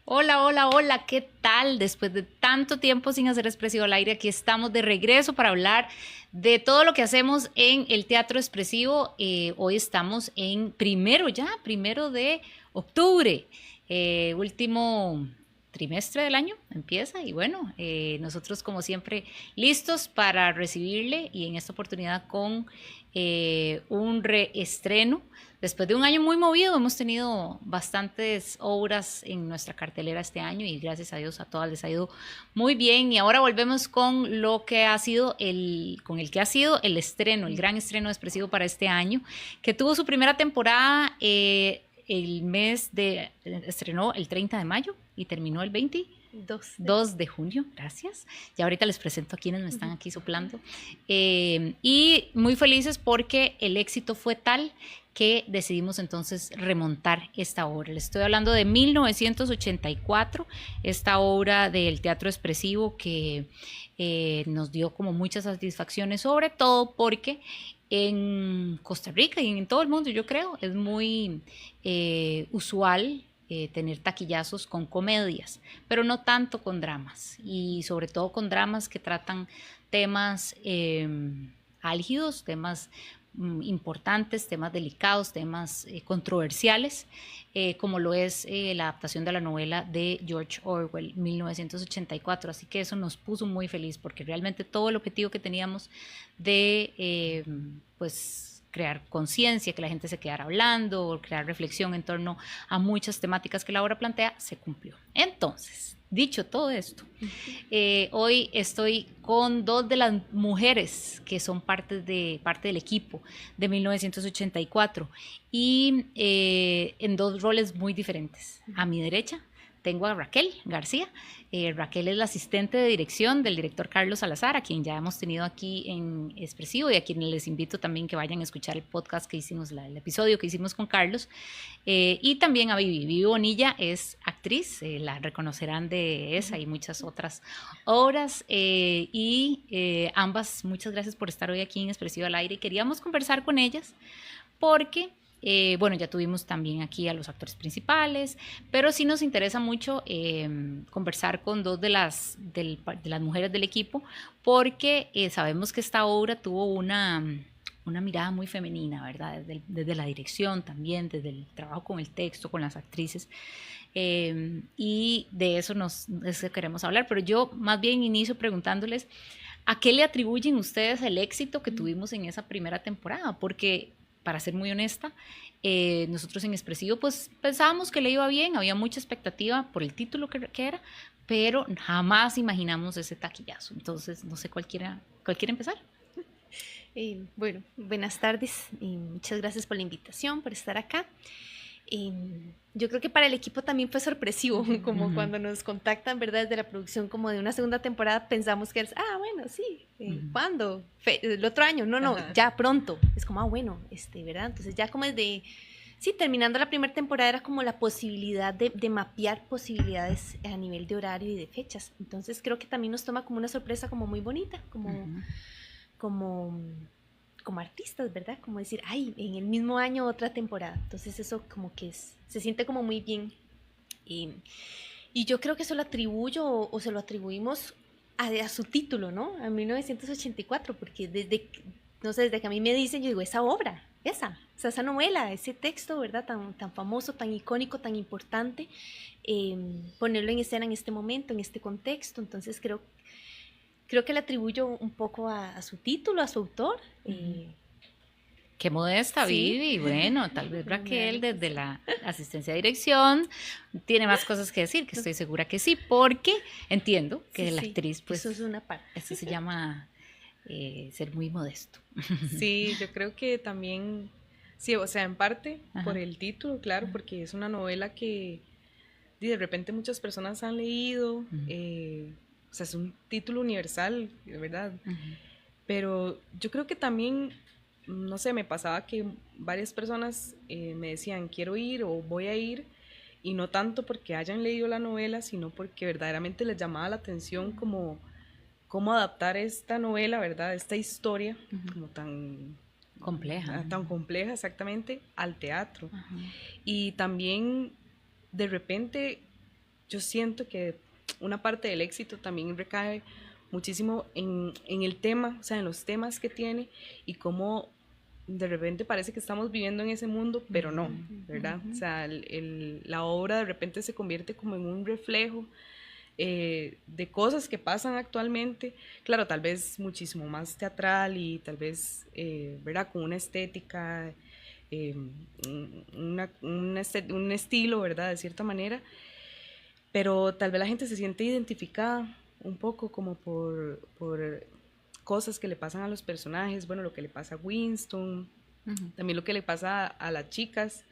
Hola, hola, hola, ¿qué tal? Después de tanto tiempo sin hacer Expresivo al Aire, aquí estamos de regreso para hablar de todo lo que hacemos en el Teatro Expresivo. Hoy estamos en primero de octubre, último trimestre del año empieza y bueno, nosotros como siempre listos para recibirle y en esta oportunidad con un reestreno. Después de un año muy movido, hemos tenido bastantes obras en nuestra cartelera este año y gracias a Dios a todas les ha ido muy bien. Y ahora volvemos con lo que ha sido con el que ha sido el estreno, el gran estreno expresivo para este año, que tuvo su primera temporada estrenó el 30 de mayo y terminó el 2 de junio, gracias. Y ahorita les presento a quienes me están aquí soplando. Y muy felices porque el éxito fue tal que decidimos entonces remontar esta obra. Les estoy hablando de 1984, esta obra del teatro expresivo que nos dio como muchas satisfacciones, sobre todo porque en Costa Rica y en todo el mundo, yo creo, es muy usual tener taquillazos con comedias, pero no tanto con dramas, y sobre todo con dramas que tratan temas álgidos, temas importantes, temas delicados, temas controversiales, como lo es la adaptación de la novela de George Orwell, 1984. Así que eso nos puso muy feliz porque realmente todo el objetivo que teníamos de pues crear conciencia, que la gente se quedara hablando, crear reflexión en torno a muchas temáticas que la obra plantea, se cumplió. Entonces, dicho todo esto, hoy estoy con dos de las mujeres que son parte del equipo de 1984 y en dos roles muy diferentes. A mi derecha tengo a Raquel García. Raquel es la asistente de dirección del director Carlos Salazar, a quien ya hemos tenido aquí en Expresivo y a quienes les invito también que vayan a escuchar el podcast que hicimos, el episodio que hicimos con Carlos. Y también a Vivi. Vivi Bonilla es actriz, la reconocerán de esa y muchas otras obras. Ambas, muchas gracias por estar hoy aquí en Expresivo al Aire. Queríamos conversar con ellas porque bueno, ya tuvimos también aquí a los actores principales, pero sí nos interesa mucho conversar con dos de las mujeres del equipo, porque sabemos que esta obra tuvo una mirada muy femenina, ¿verdad? Desde la dirección también, desde el trabajo con el texto, con las actrices. Y de eso queremos hablar, pero yo más bien inicio preguntándoles, ¿a qué le atribuyen ustedes el éxito que tuvimos en esa primera temporada? Porque, para ser muy honesta, nosotros en Expresivo pues pensábamos que le iba bien, había mucha expectativa por el título que era, pero jamás imaginamos ese taquillazo. Entonces, no sé, ¿cuál quiere empezar? Bueno, buenas tardes y muchas gracias por la invitación, por estar acá. Yo creo que para el equipo también fue sorpresivo, como cuando nos contactan, ¿verdad? Desde la producción como de una segunda temporada, pensamos que es, bueno, sí, ¿cuándo? El otro año, no, ya pronto. Es como, bueno, ¿verdad? Entonces ya como desde, sí, terminando la primera temporada era como la posibilidad de mapear posibilidades a nivel de horario y de fechas. Entonces creo que también nos toma como una sorpresa como muy bonita, como artistas, ¿verdad? Como decir, en el mismo año otra temporada. Entonces eso como que se siente como muy bien. Y yo creo que eso lo atribuyo o se lo atribuimos a su título, ¿no? A 1984, porque no sé, desde que a mí me dicen, yo digo, esa obra, esa novela, ese texto, ¿verdad? Tan famoso, tan icónico, tan importante, ponerlo en escena en este momento, en este contexto. Entonces creo que le atribuyo un poco a su título, a su autor. Qué modesta, Sí. Vivi. Bueno, tal vez Raquel, desde la asistencia de dirección, tiene más cosas que decir, que estoy segura que sí, porque entiendo que la actriz, pues, eso es una parte. eso se llama ser muy modesto. Sí, yo creo que también, sí, o sea, en parte por el título, claro, porque es una novela que de repente muchas personas han leído, o sea, es un título universal, de verdad, pero yo creo que también, no sé, me pasaba que varias personas me decían, quiero ir o voy a ir, y no tanto porque hayan leído la novela, sino porque verdaderamente les llamaba la atención como cómo adaptar esta novela, ¿verdad? Esta historia como tan compleja exactamente al teatro. Y también de repente yo siento que una parte del éxito también recae muchísimo en el tema, o sea, en los temas que tiene y cómo de repente parece que estamos viviendo en ese mundo, pero no, ¿verdad? O sea, la obra de repente se convierte como en un reflejo de cosas que pasan actualmente, claro, tal vez muchísimo más teatral y tal vez, ¿verdad? Con una estética, un estilo, ¿verdad? De cierta manera, pero tal vez la gente se siente identificada un poco como por cosas que le pasan a los personajes, bueno, lo que le pasa a Winston, también lo que le pasa a las chicas,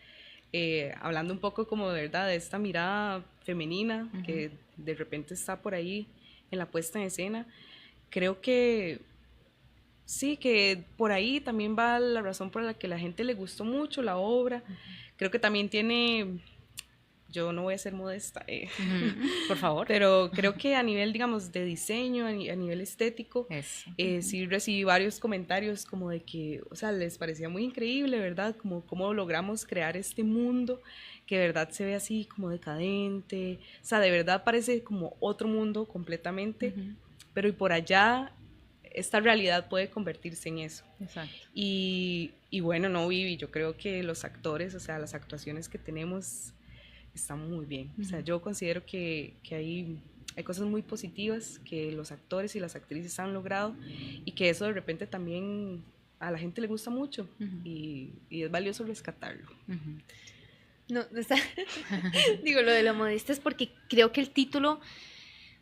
hablando un poco como de verdad de esta mirada femenina que de repente está por ahí en la puesta en escena. Creo que sí, que por ahí también va la razón por la que la gente le gustó mucho la obra. Creo que también tiene, yo no voy a ser modesta, por favor, pero creo que a nivel, digamos, de diseño, a nivel estético, sí recibí varios comentarios como de que, o sea, les parecía muy increíble, ¿verdad? Como cómo logramos crear este mundo que de verdad se ve así como decadente, o sea, de verdad parece como otro mundo completamente, pero y por allá esta realidad puede convertirse en eso. Exacto. Y bueno, no, Vivi, yo creo que los actores, o sea, las actuaciones que tenemos están muy bien. O sea, yo considero que hay cosas muy positivas que los actores y las actrices han logrado y que eso de repente también a la gente le gusta mucho y es valioso rescatarlo. No, digo, lo de la modesta es porque creo que el título,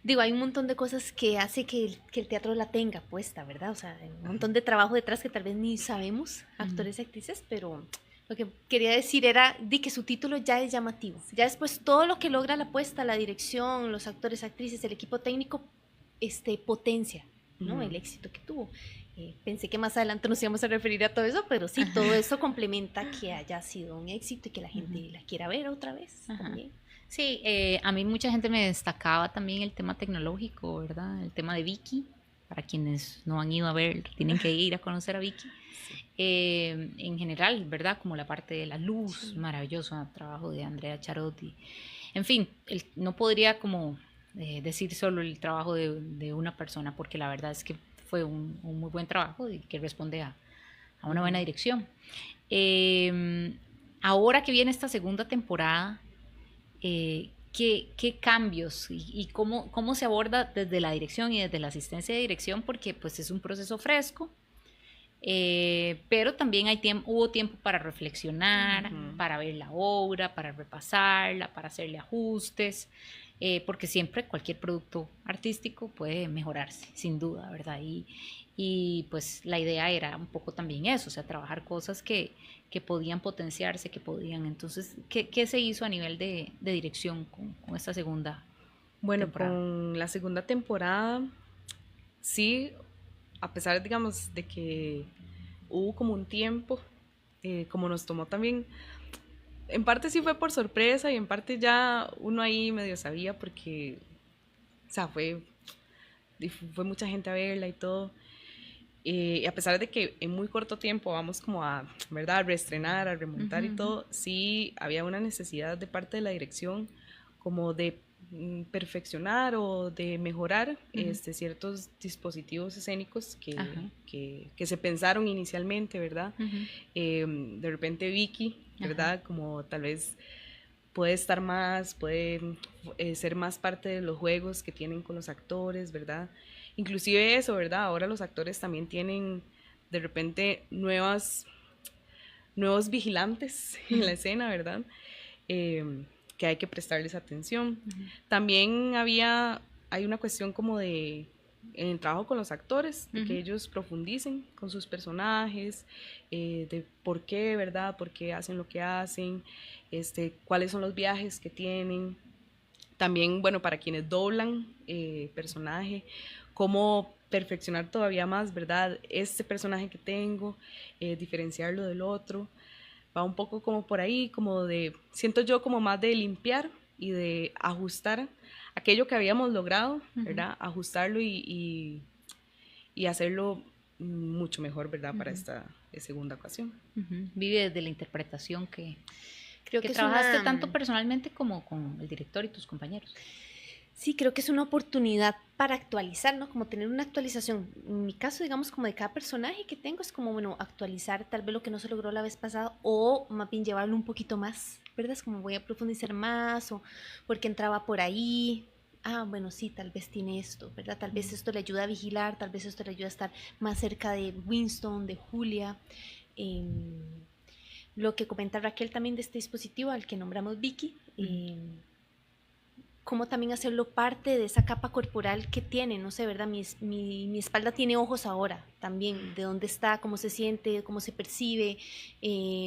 digo, hay un montón de cosas que hace que el teatro la tenga puesta, ¿verdad? O sea, hay un montón de trabajo detrás que tal vez ni sabemos, actores y actrices, pero lo que quería decir era que su título ya es llamativo. Ya después todo lo que logra la puesta, la dirección, los actores, actrices, el equipo técnico, potencia, ¿no? El éxito que tuvo. Pensé que más adelante nos íbamos a referir a todo eso, pero sí, todo eso complementa que haya sido un éxito y que la gente la quiera ver otra vez también. Sí, a mí mucha gente me destacaba también el tema tecnológico, ¿verdad? El tema de Vicky. Para quienes no han ido a ver, tienen que ir a conocer a Vicky. En general, ¿verdad? Como la parte de la luz, maravilloso trabajo de Andrea Charotti. En fin, no podría como decir solo el trabajo de una persona, porque la verdad es que fue un muy buen trabajo y que responde a una buena dirección. Ahora que viene esta segunda temporada, ¿qué cambios y cómo se aborda desde la dirección y desde la asistencia de dirección? Porque pues es un proceso fresco, pero también hubo tiempo para reflexionar, para ver la obra, para repasarla, para hacerle ajustes, porque siempre cualquier producto artístico puede mejorarse, sin duda, ¿verdad? Y pues la idea era un poco también eso, o sea, trabajar cosas que podían potenciarse, que podían. Entonces, ¿qué se hizo a nivel de dirección con esta segunda temporada? Con la segunda temporada, sí, a pesar, digamos, de que hubo como un tiempo, como nos tomó también, en parte sí fue por sorpresa y en parte ya uno ahí medio sabía porque, o sea, fue mucha gente a verla y todo. Y a pesar de que en muy corto tiempo vamos como a, ¿verdad?, a reestrenar, a remontar y todo, sí había una necesidad de parte de la dirección como de perfeccionar o de mejorar ciertos dispositivos escénicos que se pensaron inicialmente, ¿verdad? De repente Vicky, ¿verdad? Como tal vez puede estar más, puede ser más parte de los juegos que tienen con los actores, ¿verdad? Inclusive eso, ¿verdad? Ahora los actores también tienen de repente nuevos vigilantes en la escena, ¿verdad? Que hay que prestarles atención. También hay una cuestión como en el trabajo con los actores, de que ellos profundicen con sus personajes, de por qué, ¿verdad? Por qué hacen lo que hacen, cuáles son los viajes que tienen. También, bueno, para quienes doblan personaje, cómo perfeccionar todavía más, ¿verdad? Este personaje que tengo, diferenciarlo del otro. Va un poco como por ahí, como siento yo como más de limpiar y de ajustar aquello que habíamos logrado, ¿verdad? Ajustarlo y hacerlo mucho mejor, ¿verdad? Para esta segunda ocasión. Vive desde la interpretación que Creo que es trabajaste tanto personalmente como con el director y tus compañeros. Sí, creo que es una oportunidad para actualizar, ¿no? Como tener una actualización. En mi caso, digamos, como de cada personaje que tengo, es como, bueno, actualizar tal vez lo que no se logró la vez pasada o más bien llevarlo un poquito más, ¿verdad? Es como voy a profundizar más o porque entraba por ahí. Ah, bueno, sí, tal vez tiene esto, ¿verdad? Tal vez esto le ayuda a vigilar, tal vez esto le ayuda a estar más cerca de Winston, de Julia. Lo que comenta Raquel también de este dispositivo al que nombramos Vicky. Cómo también hacerlo parte de esa capa corporal que tiene, no sé, ¿verdad? Mi espalda tiene ojos ahora también, de dónde está, cómo se siente, cómo se percibe.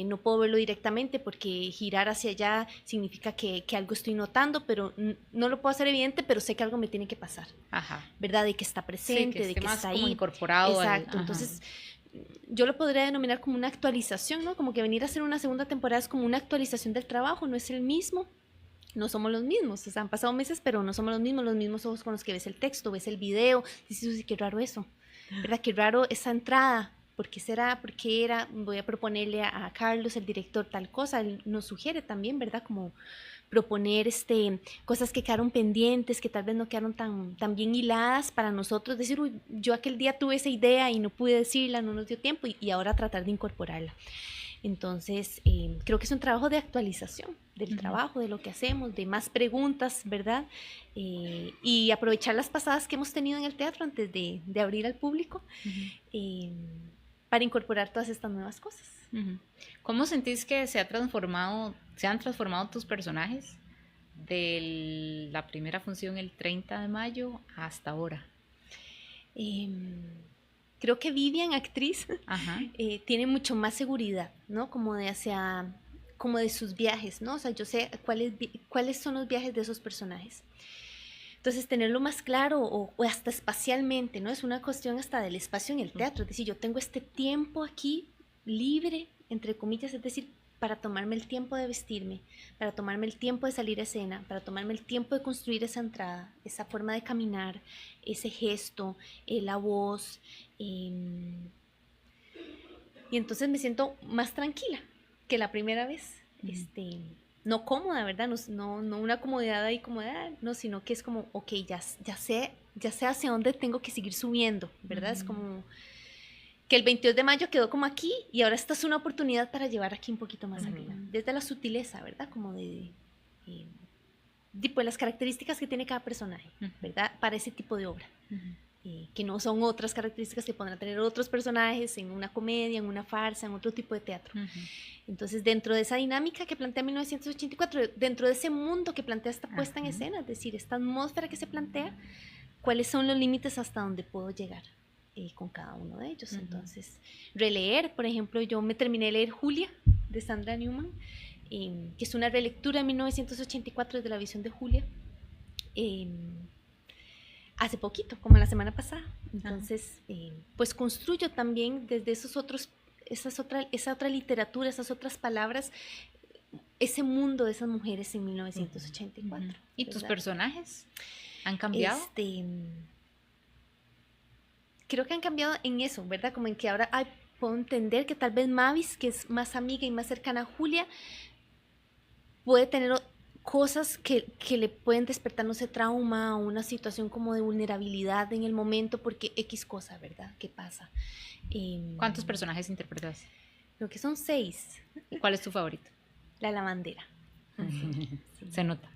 No puedo verlo directamente porque girar hacia allá significa que algo estoy notando, pero no lo puedo hacer evidente, pero sé que algo me tiene que pasar. Ajá. ¿Verdad? De que está presente, sí, de que más está como ahí. incorporado. Exacto, entonces yo lo podría denominar como una actualización, ¿no? Como que venir a hacer una segunda temporada es como una actualización del trabajo, no es el mismo. No somos los mismos, o sea, han pasado meses, pero no somos los mismos ojos con los que ves el texto, ves el video, dices, qué raro eso, ¿verdad? Qué raro esa entrada, ¿por qué será? ¿Por qué era? Voy a proponerle a Carlos, el director, tal cosa, él nos sugiere también, ¿verdad? Como proponer cosas que quedaron pendientes, que tal vez no quedaron tan bien hiladas para nosotros, decir, uy, yo aquel día tuve esa idea y no pude decirla, no nos dio tiempo, y ahora tratar de incorporarla. Entonces, creo que es un trabajo de actualización del trabajo, de lo que hacemos, de más preguntas, ¿verdad? Y aprovechar las pasadas que hemos tenido en el teatro antes de abrir al público para incorporar todas estas nuevas cosas. ¿Cómo sentís que se han transformado tus personajes de la primera función el 30 de mayo hasta ahora? Creo que Vivian, actriz, tiene mucho más seguridad, ¿no? Como de sus viajes, ¿no? O sea, yo sé cuáles son los viajes de esos personajes. Entonces, tenerlo más claro o hasta espacialmente, ¿no? Es una cuestión hasta del espacio en el teatro. Es decir, yo tengo este tiempo aquí libre, entre comillas, es decir, para tomarme el tiempo de vestirme, para tomarme el tiempo de salir a escena, para tomarme el tiempo de construir esa entrada, esa forma de caminar, ese gesto, la voz. Y entonces me siento más tranquila que la primera vez. No cómoda, ¿verdad? No una comodidad ahí como no, sino que es como, ok, ya sé hacia dónde tengo que seguir subiendo, ¿verdad? Es como que el 22 de mayo quedó como aquí y ahora esta es una oportunidad para llevar aquí un poquito más arriba, desde la sutileza, ¿verdad? Como de las características que tiene cada personaje, ¿verdad? Para ese tipo de obra. Que no son otras características que podrán tener otros personajes en una comedia, en una farsa, en otro tipo de teatro. Entonces, dentro de esa dinámica que plantea 1984, dentro de ese mundo que plantea esta puesta en escena, es decir, esta atmósfera que se plantea, ¿cuáles son los límites hasta donde puedo llegar con cada uno de ellos? Entonces, releer, por ejemplo, yo me terminé de leer Julia, de Sandra Newman, que es una relectura de 1984 desde la visión de Julia, hace poquito, como la semana pasada. Entonces, pues construyo también desde esa otra literatura, esas otras palabras, ese mundo de esas mujeres en 1984. ¿Y tus personajes han cambiado? Creo que han cambiado en eso, ¿verdad? Como en que ahora puedo entender que tal vez Mavis, que es más amiga y más cercana a Julia, puede tener cosas que le pueden despertar, no sé, trauma o una situación como de vulnerabilidad en el momento porque X cosa, ¿verdad? ¿Qué pasa? ¿Cuántos personajes interpretas? Creo que son 6. ¿Cuál es tu favorito? La lavandera. Sí. Se nota.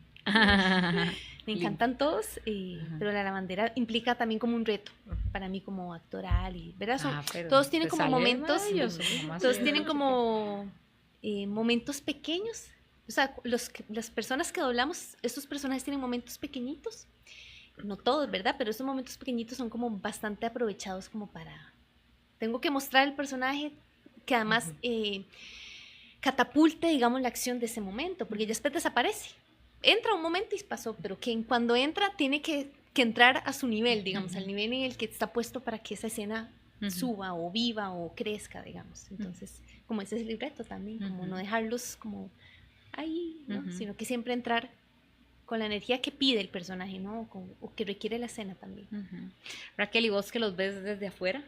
Me encantan todos, pero la lavandera implica también como un reto para mí como actoral, y ¿verdad? Todos tienen como momentos, todos tienen como momentos pequeños. O sea, las personas que doblamos, estos personajes tienen momentos pequeñitos, no todos, ¿verdad? Pero esos momentos pequeñitos son como bastante aprovechados como para... Tengo que mostrar el personaje que además catapulte, digamos, la acción de ese momento, porque ya después desaparece. Entra un momento y pasó, pero que cuando entra tiene que entrar a su nivel, digamos, al nivel en el que está puesto para que esa escena suba o viva o crezca, digamos. Entonces, como ese es el reto también, como no dejarlos como... ahí, ¿no? Sino que siempre entrar con la energía que pide el personaje, ¿no? O que requiere la escena también. Raquel, y vos que los ves desde afuera,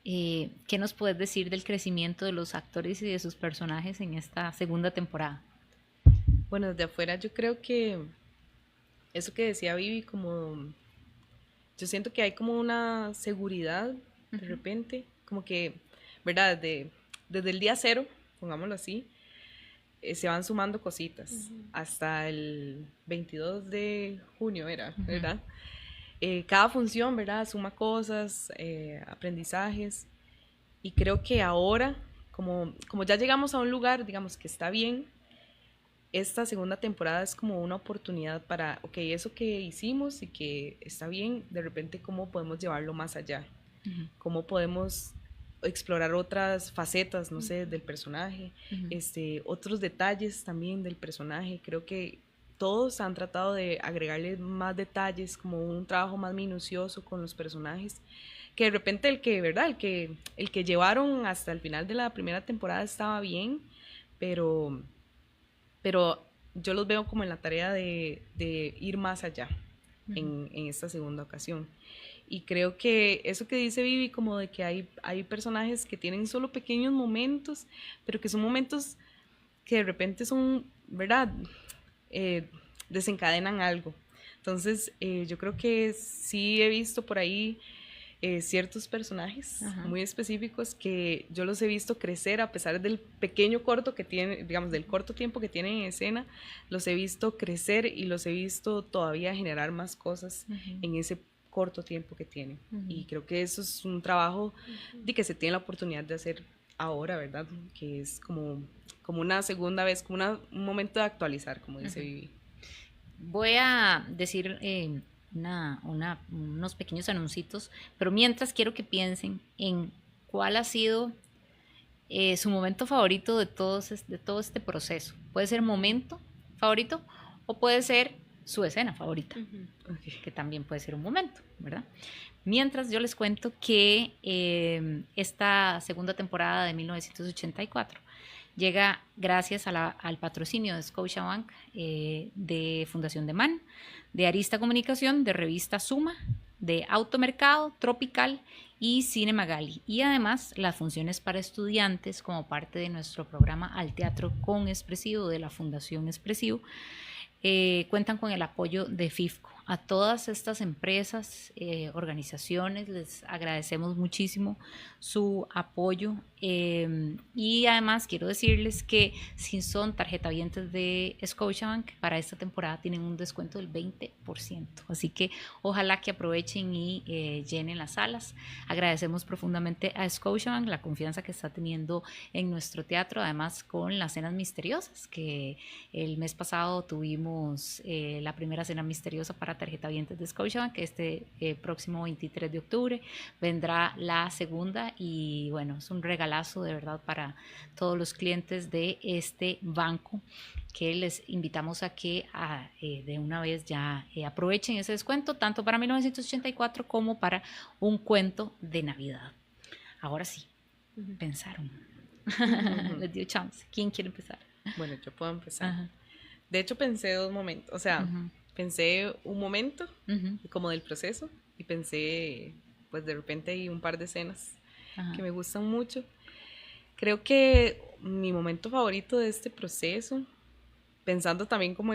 ¿qué nos puedes decir del crecimiento de los actores y de sus personajes en esta segunda temporada? Bueno, desde afuera yo creo que eso que decía Vivi, como yo siento que hay como una seguridad de repente, como que, ¿verdad? Desde el día cero, pongámoslo así, se van sumando cositas hasta el 22 de junio era, ¿verdad? Cada función, ¿verdad? Suma cosas, aprendizajes, y creo que ahora, como ya llegamos a un lugar, digamos, que está bien, esta segunda temporada es como una oportunidad para, ok, eso que hicimos y que está bien, de repente cómo podemos llevarlo más allá, cómo podemos explorar otras facetas, no sé, del personaje, otros detalles también del personaje. Creo que todos han tratado de agregarle más detalles, como un trabajo más minucioso con los personajes, que de repente ¿verdad? El que llevaron hasta el final de la primera temporada estaba bien, pero yo los veo como en la tarea de ir más allá en esta segunda ocasión. Y creo que eso que dice Vivi, como de que hay personajes que tienen solo pequeños momentos, pero que son momentos que de repente son, ¿verdad? Desencadenan algo. Entonces, yo creo que sí he visto por ahí ciertos personajes muy específicos que yo los he visto crecer a pesar del pequeño corto que tienen, digamos, del corto tiempo que tienen en escena, los he visto crecer y los he visto todavía generar más cosas en ese corto tiempo que tienen. Y creo que eso es un trabajo de que se tiene la oportunidad de hacer ahora, ¿verdad? Que es como una segunda vez, como un momento de actualizar, como dice Vivi. Voy a decir unos pequeños anuncios, pero mientras quiero que piensen en cuál ha sido su momento favorito de todo este proceso. Puede ser momento favorito o puede ser su escena favorita, que también puede ser un momento, ¿verdad? Mientras yo les cuento que esta segunda temporada de 1984 llega gracias al patrocinio de Scotiabank, de Fundación de Man, de Arista Comunicación, de Revista Suma, de Automercado, Tropical y Cine Magali. Y además las funciones para estudiantes como parte de nuestro programa Al Teatro con Expresivo de la Fundación Expresivo cuentan con el apoyo de FIFCO. A todas estas empresas, organizaciones, les agradecemos muchísimo su apoyo y además quiero decirles que si son tarjetavientes de Scotiabank, para esta temporada tienen un descuento del 20%, así que ojalá que aprovechen y llenen las salas. Agradecemos profundamente a Scotiabank la confianza que está teniendo en nuestro teatro, además con las cenas misteriosas, que el mes pasado tuvimos la primera cena misteriosa para tarjetavientes de Scotiabank, que este próximo 23 de octubre vendrá la segunda y bueno, es un regalazo de verdad para todos los clientes de este banco, que les invitamos a que de una vez ya aprovechen ese descuento, tanto para 1984 como para un cuento de Navidad. Ahora sí, pensaron. Les dio chance. ¿Quién quiere empezar? Bueno, yo puedo empezar. De hecho, pensé dos momentos, o sea, pensé un momento como del proceso y pensé, pues de repente hay un par de escenas que me gustan mucho. Creo que mi momento favorito de este proceso, pensando también como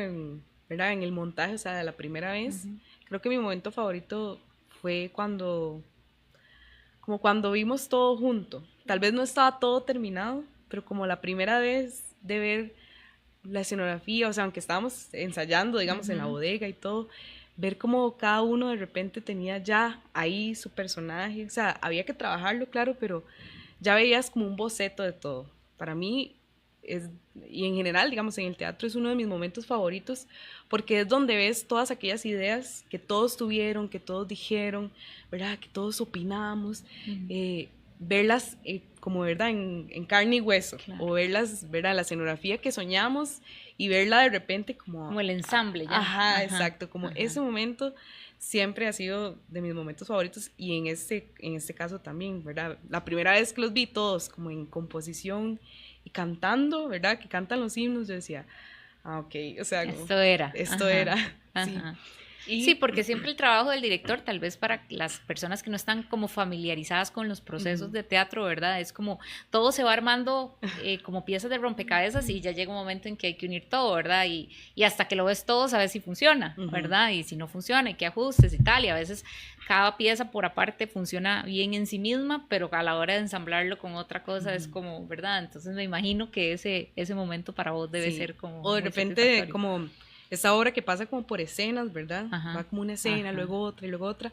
¿verdad? En el montaje, o sea, de la primera vez, creo que mi momento favorito fue cuando vimos todo junto. Tal vez no estaba todo terminado, pero como la primera vez de ver la escenografía, o sea, aunque estábamos ensayando, digamos, en la bodega y todo, ver cómo cada uno de repente tenía ya ahí su personaje, o sea, había que trabajarlo, claro, pero ya veías como un boceto de todo. Para mí, y en general, digamos, en el teatro es uno de mis momentos favoritos, porque es donde ves todas aquellas ideas que todos tuvieron, que todos dijeron, ¿verdad? Que todos opinamos, verlas como, ¿verdad? En carne y hueso, claro. O verlas, ¿verdad? La escenografía que soñamos y verla de repente como el ensamble ya. Ajá, exacto, como ese momento siempre ha sido de mis momentos favoritos y en este caso también, ¿verdad? La primera vez que los vi todos como en composición y cantando, ¿verdad? Que cantan los himnos, yo decía, ok, o sea, esto era. Sí. Sí, porque siempre el trabajo del director, tal vez para las personas que no están como familiarizadas con los procesos de teatro, ¿verdad? Es como todo se va armando como piezas de rompecabezas y ya llega un momento en que hay que unir todo, ¿verdad? Y hasta que lo ves todo, sabes si funciona, ¿verdad? Y si no funciona, hay que ajustes y tal. Y a veces cada pieza por aparte funciona bien en sí misma, pero a la hora de ensamblarlo con otra cosa es como, ¿verdad? Entonces me imagino que ese momento para vos debe ser como... O de repente como... esa obra que pasa como por escenas, ¿verdad? Ajá, va como una escena, ajá. luego otra y luego otra,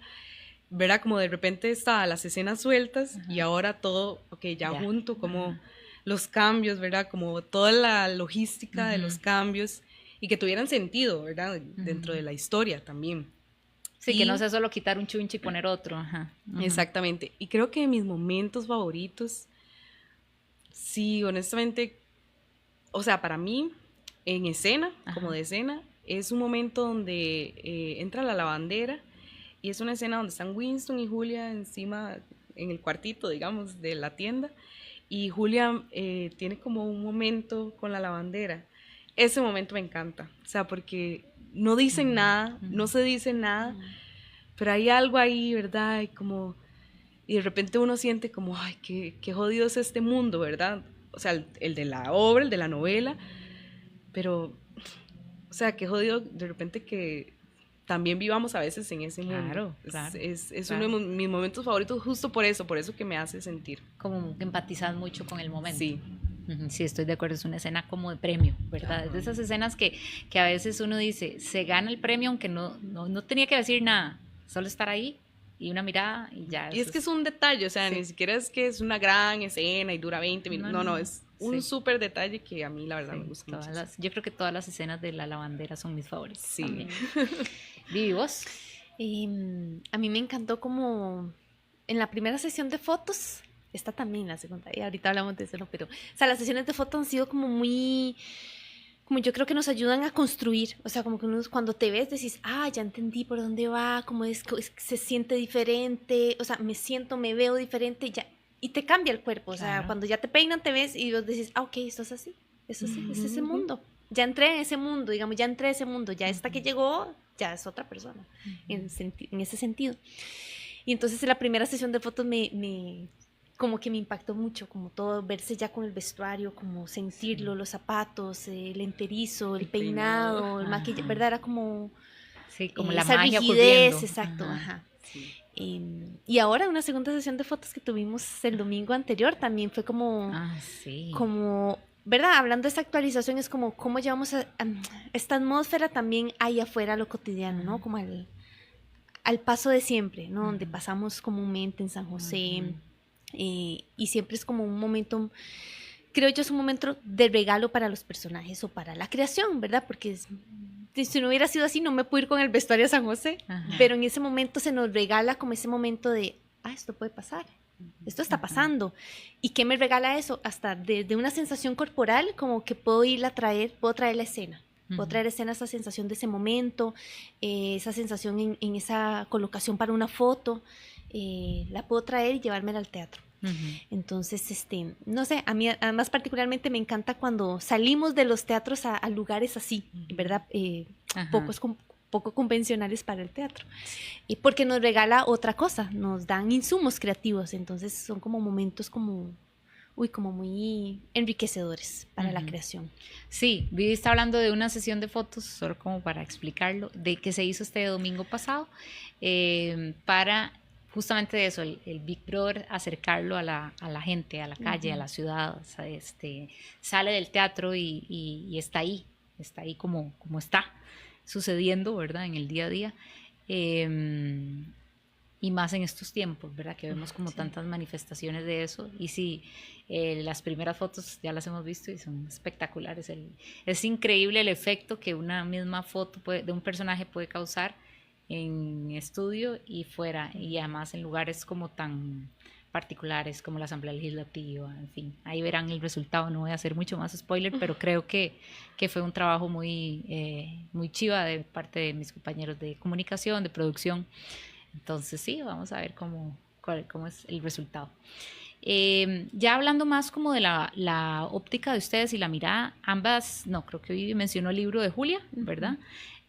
¿verdad? Como de repente está las escenas sueltas y ahora todo, ok, ya junto, como los cambios, ¿verdad? Como toda la logística de los cambios y que tuvieran sentido, ¿verdad? Dentro de la historia también. Sí, que no sea solo quitar un chunche y poner otro. Ajá. Exactamente. Y creo que mis momentos favoritos, sí, honestamente, o sea, para mí, en escena, como de escena, es un momento donde entra la lavandera y es una escena donde están Winston y Julia encima, en el cuartito, digamos, de la tienda, y Julia tiene como un momento con la lavandera. Ese momento me encanta, o sea, porque no dicen nada, no se dice nada, pero hay algo ahí, ¿verdad? Y de repente uno siente como, ay, qué jodido es este mundo, ¿verdad? O sea, el de la obra, el de la novela, pero, o sea, qué jodido de repente que también vivamos a veces en ese mundo. Claro. Es uno de mis momentos favoritos justo por eso que me hace sentir. Como que empatizas mucho con el momento. Sí. Sí, estoy de acuerdo, es una escena como de premio, ¿verdad? Es de esas escenas que a veces uno dice, se gana el premio aunque no tenía que decir nada, solo estar ahí y una mirada y ya. Y es que es un detalle, o sea, ni siquiera es que es una gran escena y dura 20 minutos, no, es un súper detalle que a mí la verdad me gusta mucho. Yo creo que todas las escenas de la lavandera son mis favoritas. Sí. Vivi, ¿vos? A mí me encantó como en la primera sesión de fotos, está también la segunda, y ahorita hablamos de eso, ¿no? Pero, o sea, las sesiones de fotos han sido como muy, como yo creo que nos ayudan a construir, o sea, como que uno, cuando te ves decís, ya entendí por dónde va, cómo se siente diferente, o sea, me veo diferente, ya, y te cambia el cuerpo, o sea, cuando ya te peinan te ves y vos decís, ok, esto es así, es ese mundo, ya entré en ese mundo, digamos, ya esta que llegó, ya es otra persona, en ese sentido. Y entonces en la primera sesión de fotos como que me impactó mucho, como todo, verse ya con el vestuario, como sentirlo, los zapatos, el enterizo, el peinado, el maquillaje, ¿verdad? Era como... Sí, como la magia rigidez, ocurriendo. exacto, ajá. Sí. Y ahora una segunda sesión de fotos que tuvimos el domingo anterior también fue como... como, ¿verdad? Hablando de esta actualización, es como cómo llevamos esta atmósfera también ahí afuera a lo cotidiano, ¿no? Como al paso de siempre, ¿no? Donde pasamos comúnmente en San José. Y siempre es como un momento, creo yo, es un momento de regalo para los personajes o para la creación, ¿verdad? Porque si no hubiera sido así, no me puedo ir con el vestuario a San José. Pero en ese momento se nos regala como ese momento de, esto puede pasar, esto está pasando. ¿Y qué me regala eso? Hasta de una sensación corporal, como que puedo traer la escena. Puedo traer escena, esa sensación de ese momento, esa sensación en esa colocación para una foto, la puedo traer y llevármela al teatro. Entonces, no sé, a mí además particularmente me encanta cuando salimos de los teatros a lugares así, ¿verdad? Poco convencionales para el teatro, porque nos regala otra cosa, nos dan insumos creativos, entonces son como momentos como muy enriquecedores para la creación. Sí, Vivi está hablando de una sesión de fotos, solo como para explicarlo, de que se hizo este domingo pasado, para justamente de eso, el Big Brother, acercarlo a la gente, a la calle, a la ciudad, o sea, sale del teatro y está ahí como está sucediendo, ¿verdad? En el día a día. Y más en estos tiempos, ¿verdad? Que vemos como tantas manifestaciones de eso. Y sí, las primeras fotos ya las hemos visto y son espectaculares. Es increíble el efecto que una misma foto de un personaje puede causar en estudio y fuera. Y además en lugares como tan particulares como la Asamblea Legislativa, en fin. Ahí verán el resultado. No voy a hacer mucho más spoiler, pero creo que fue un trabajo muy chiva de parte de mis compañeros de comunicación, de producción. Entonces sí, vamos a ver cómo es el resultado. Ya hablando más como de la óptica de ustedes y la mirada, ambas, no, creo que hoy mencionó el libro de Julia, ¿verdad?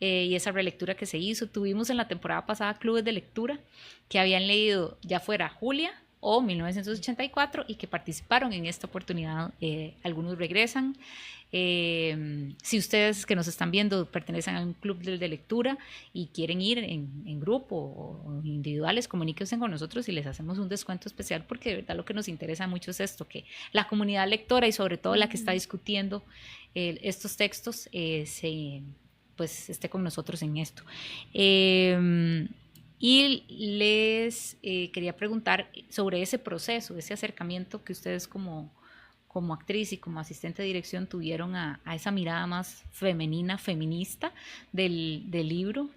Y esa relectura que se hizo. Tuvimos en la temporada pasada clubes de lectura que habían leído ya fuera Julia o 1984 y que participaron en esta oportunidad. Algunos regresan. Si ustedes que nos están viendo pertenecen a un club de lectura y quieren ir en grupo o individuales, comuníquense con nosotros y les hacemos un descuento especial, porque de verdad lo que nos interesa mucho es esto, que la comunidad lectora y sobre todo la que está discutiendo estos textos pues esté con nosotros en esto. Y les quería preguntar sobre ese proceso, ese acercamiento que ustedes como actriz y como asistente de dirección tuvieron a esa mirada más femenina, feminista del libro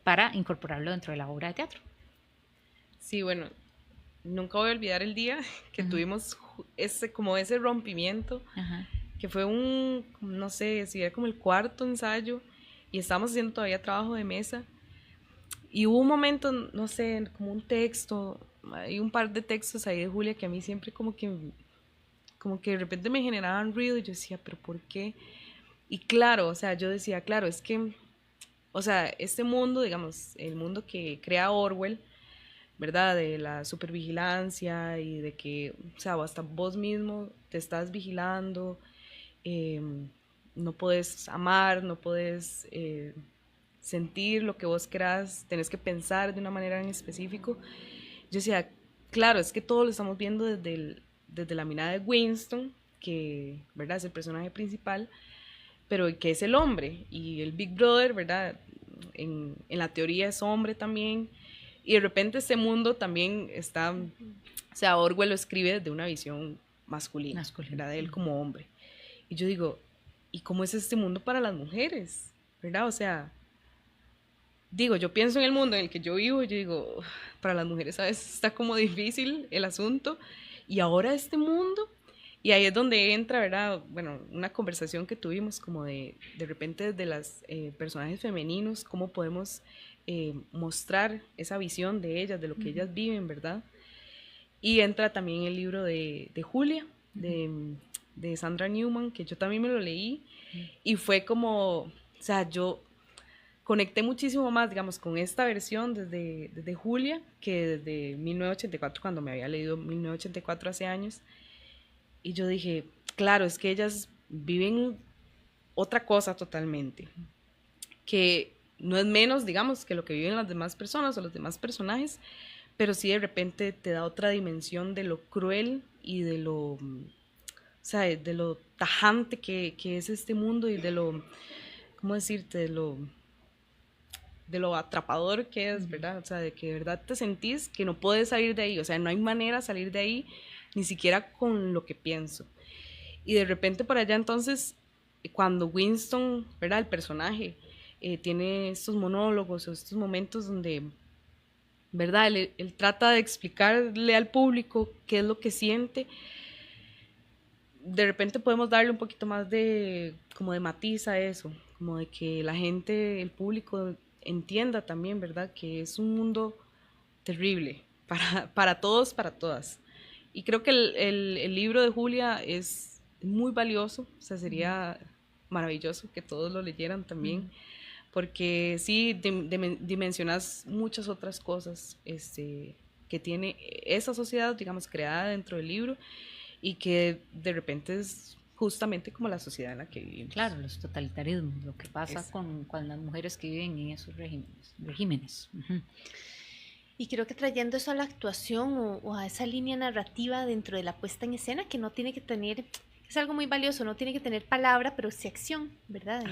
para incorporarlo dentro de la obra de teatro. Sí, bueno, nunca voy a olvidar el día que tuvimos ese rompimiento, que fue no sé, si era como el cuarto ensayo y estábamos haciendo todavía trabajo de mesa y hubo un momento, no sé, como un texto, hay un par de textos ahí de Julia que a mí siempre como que de repente me generaban ruido y yo decía, pero ¿por qué? Y claro, o sea, yo decía, claro, es que, o sea, este mundo, digamos, el mundo que crea Orwell, ¿verdad? De la supervigilancia y de que, o sea, hasta vos mismo te estás vigilando, no puedes amar, no puedes sentir lo que vos querás, tenés que pensar de una manera en específico. Yo decía, claro, es que todo lo estamos viendo desde la mirada de Winston, que, ¿verdad?, es el personaje principal, pero que es el hombre, y el Big Brother, ¿verdad?, en la teoría es hombre también, y de repente este mundo también está, o sea, Orwell lo escribe desde una visión masculina. ¿Verdad?, de él como hombre. Y yo digo, ¿y cómo es este mundo para las mujeres? ¿Verdad? O sea, digo, yo pienso en el mundo en el que yo vivo y yo digo, para las mujeres a veces está como difícil el asunto, y ahora este mundo, y ahí es donde entra, ¿verdad? Bueno, una conversación que tuvimos como de repente de los personajes femeninos, cómo podemos mostrar esa visión de ellas, de lo que ellas viven, ¿verdad? Y entra también el libro de Julia, de Sandra Newman, que yo también me lo leí, y fue como, o sea, yo conecté muchísimo más, digamos, con esta versión desde Julia que desde 1984, cuando me había leído 1984 hace años. Y yo dije, claro, es que ellas viven otra cosa totalmente, que no es menos, digamos, que lo que viven las demás personas o los demás personajes, pero sí de repente te da otra dimensión de lo cruel y de lo, o sea, de lo tajante que es este mundo y de lo, ¿cómo decirte?, de lo atrapador que es, ¿verdad? O sea, de que de verdad te sentís que no puedes salir de ahí, o sea, no hay manera de salir de ahí, ni siquiera con lo que pienso. Y de repente por allá entonces, cuando Winston, ¿verdad?, el personaje, tiene estos monólogos o estos momentos donde, ¿verdad?, él trata de explicarle al público qué es lo que siente, de repente podemos darle un poquito más como de matiz a eso, como de que la gente, el público entienda también, ¿verdad?, que es un mundo terrible para todos, para todas. Y creo que el libro de Julia es muy valioso, o sea, sería maravilloso que todos lo leyeran también, porque sí dimensionas muchas otras cosas que tiene esa sociedad, digamos, creada dentro del libro, y que de repente es justamente como la sociedad en la que vivimos. Claro, los totalitarismos, lo que pasa con las mujeres que viven en esos regímenes. Y creo que trayendo eso a la actuación o a esa línea narrativa dentro de la puesta en escena, que no tiene que tener, es algo muy valioso, no tiene que tener palabra, pero sí acción, ¿verdad?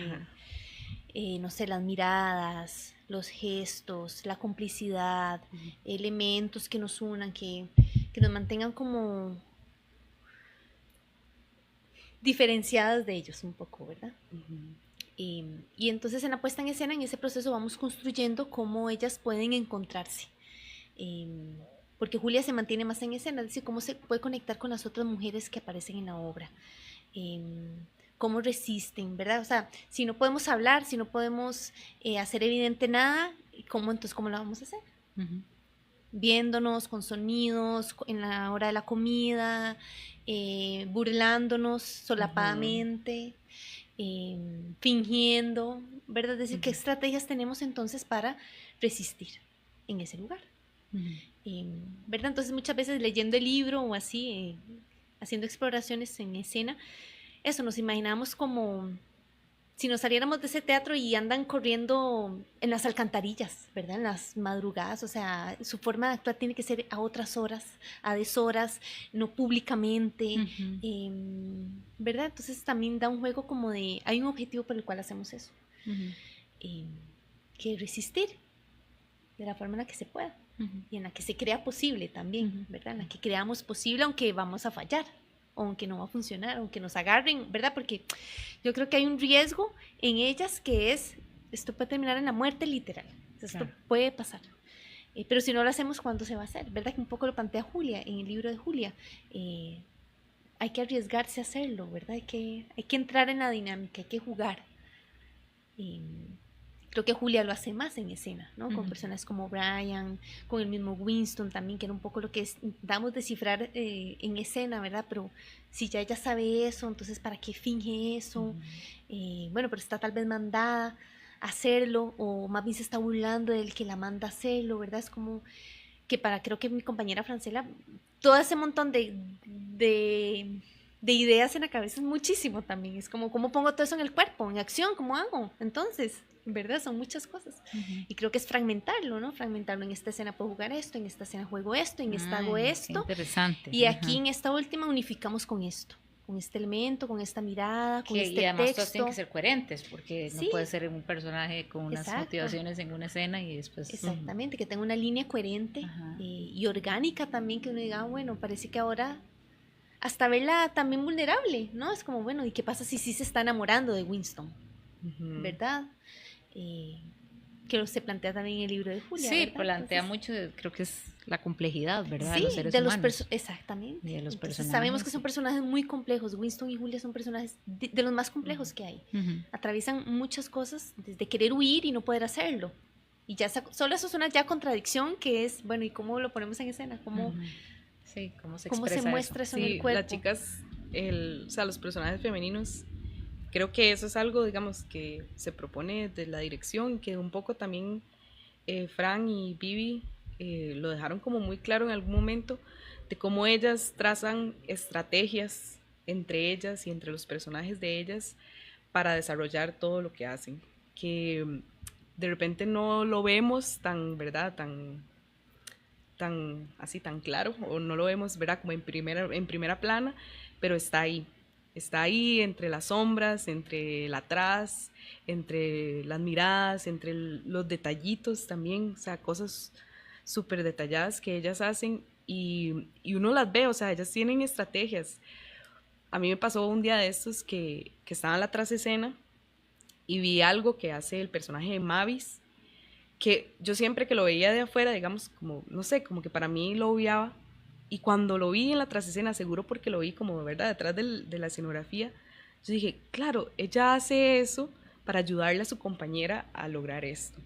No sé, las miradas, los gestos, la complicidad, elementos que nos unan, que nos mantengan como diferenciadas de ellos un poco, ¿verdad? Y entonces en la puesta en escena, en ese proceso vamos construyendo cómo ellas pueden encontrarse. Porque Julia se mantiene más en escena, es decir, cómo se puede conectar con las otras mujeres que aparecen en la obra. Cómo resisten, ¿verdad? O sea, si no podemos hablar, si no podemos hacer evidente nada, entonces cómo lo vamos a hacer? viéndonos con sonidos, en la hora de la comida, burlándonos solapadamente, fingiendo, ¿verdad? Es decir, ¿qué estrategias tenemos entonces para resistir en ese lugar? ¿Verdad? Entonces muchas veces leyendo el libro o así, haciendo exploraciones en escena, eso nos imaginamos como si nos saliéramos de ese teatro y andan corriendo en las alcantarillas, ¿verdad? En las madrugadas, o sea, su forma de actuar tiene que ser a otras horas, a deshoras, no públicamente, ¿verdad? Entonces también da un juego como de, hay un objetivo por el cual hacemos eso, que resistir de la forma en la que se pueda y en la que se crea posible también, ¿verdad? En la que creamos posible aunque vamos a fallar, aunque no va a funcionar, aunque nos agarren, ¿verdad? Porque yo creo que hay un riesgo en ellas que es, esto puede terminar en la muerte literal, esto puede pasar. Pero si no lo hacemos, ¿cuándo se va a hacer? ¿Verdad? Que un poco lo plantea Julia en el libro de Julia. Hay que arriesgarse a hacerlo, ¿verdad? Hay que entrar en la dinámica, hay que jugar. Creo que Julia lo hace más en escena, ¿no? Con personas como Brian, con el mismo Winston también, que era un poco lo que damos descifrar en escena, ¿verdad? Pero si ya ella sabe eso, entonces ¿para qué finge eso? Bueno, pero está tal vez mandada a hacerlo, o más bien se está burlando del que la manda a hacerlo, ¿verdad? Es como que creo que mi compañera Francela, todo ese montón de ideas en la cabeza es muchísimo también. Es como, ¿cómo pongo todo eso en el cuerpo, en acción? ¿Cómo hago? Entonces, ¿verdad? Son muchas cosas. Y creo que es fragmentarlo, ¿no? Fragmentarlo. En esta escena puedo jugar esto, en esta escena juego esto, en esta hago esto. Qué interesante. Y aquí en esta última unificamos con esto, con este elemento, con esta mirada, con este y además texto. todos tienen que ser coherentes, porque no puede ser un personaje con unas motivaciones en una escena y después... Exactamente, que tenga una línea coherente y orgánica también, que uno diga, bueno, parece que ahora... hasta verla también vulnerable, ¿no? Es como, bueno, ¿y qué pasa si sí se está enamorando de Winston? ¿Verdad? Que se plantea también en el libro de Julia. Sí, ¿verdad? plantea entonces, mucho, creo que es la complejidad, ¿verdad? Sí, de los seres humanos. Exactamente. Y de los personajes. Sabemos que son personajes muy complejos. Winston y Julia son personajes de los más complejos que hay. Atraviesan muchas cosas, desde querer huir y no poder hacerlo. Y ya solo eso es una ya contradicción que es, bueno, ¿y cómo lo ponemos en escena? ¿Cómo... Sí, cómo se muestra eso en el cuerpo? Las chicas, o sea, los personajes femeninos, creo que eso es algo, digamos, que se propone de la dirección, que un poco también Fran y Vivi lo dejaron como muy claro en algún momento, de cómo ellas trazan estrategias entre ellas y entre los personajes de ellas para desarrollar todo lo que hacen, que de repente no lo vemos tan, ¿verdad?, tan claro, o no lo vemos, ¿verdad?, como en primera plana, pero está ahí entre las sombras, entre el atrás, entre las miradas, entre los detallitos también, o sea, cosas súper detalladas que ellas hacen y uno las ve, o sea, ellas tienen estrategias. A mí me pasó un día de estos que estaba en la trasescena y vi algo que hace el personaje de Mavis, que yo siempre que lo veía de afuera, digamos, como, no sé, como que para mí lo obviaba, y cuando lo vi en la trasescena, seguro porque lo vi como, ¿verdad?, detrás de la escenografía, yo dije, claro, ella hace eso para ayudarle a su compañera a lograr esto.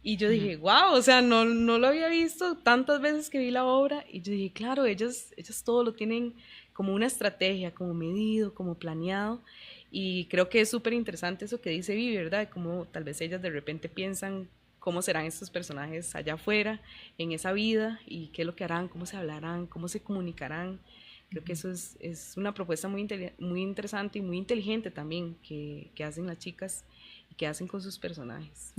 Y yo dije, wow, o sea, no lo había visto tantas veces que vi la obra, y yo dije, claro, ellas todo lo tienen como una estrategia, como medido, como planeado, y creo que es súper interesante eso que dice Vivi, ¿verdad?, como tal vez ellas de repente piensan cómo serán estos personajes allá afuera, en esa vida, y qué es lo que harán, cómo se hablarán, cómo se comunicarán. Creo que eso es una propuesta muy interesante y muy inteligente también que hacen las chicas y que hacen con sus personajes.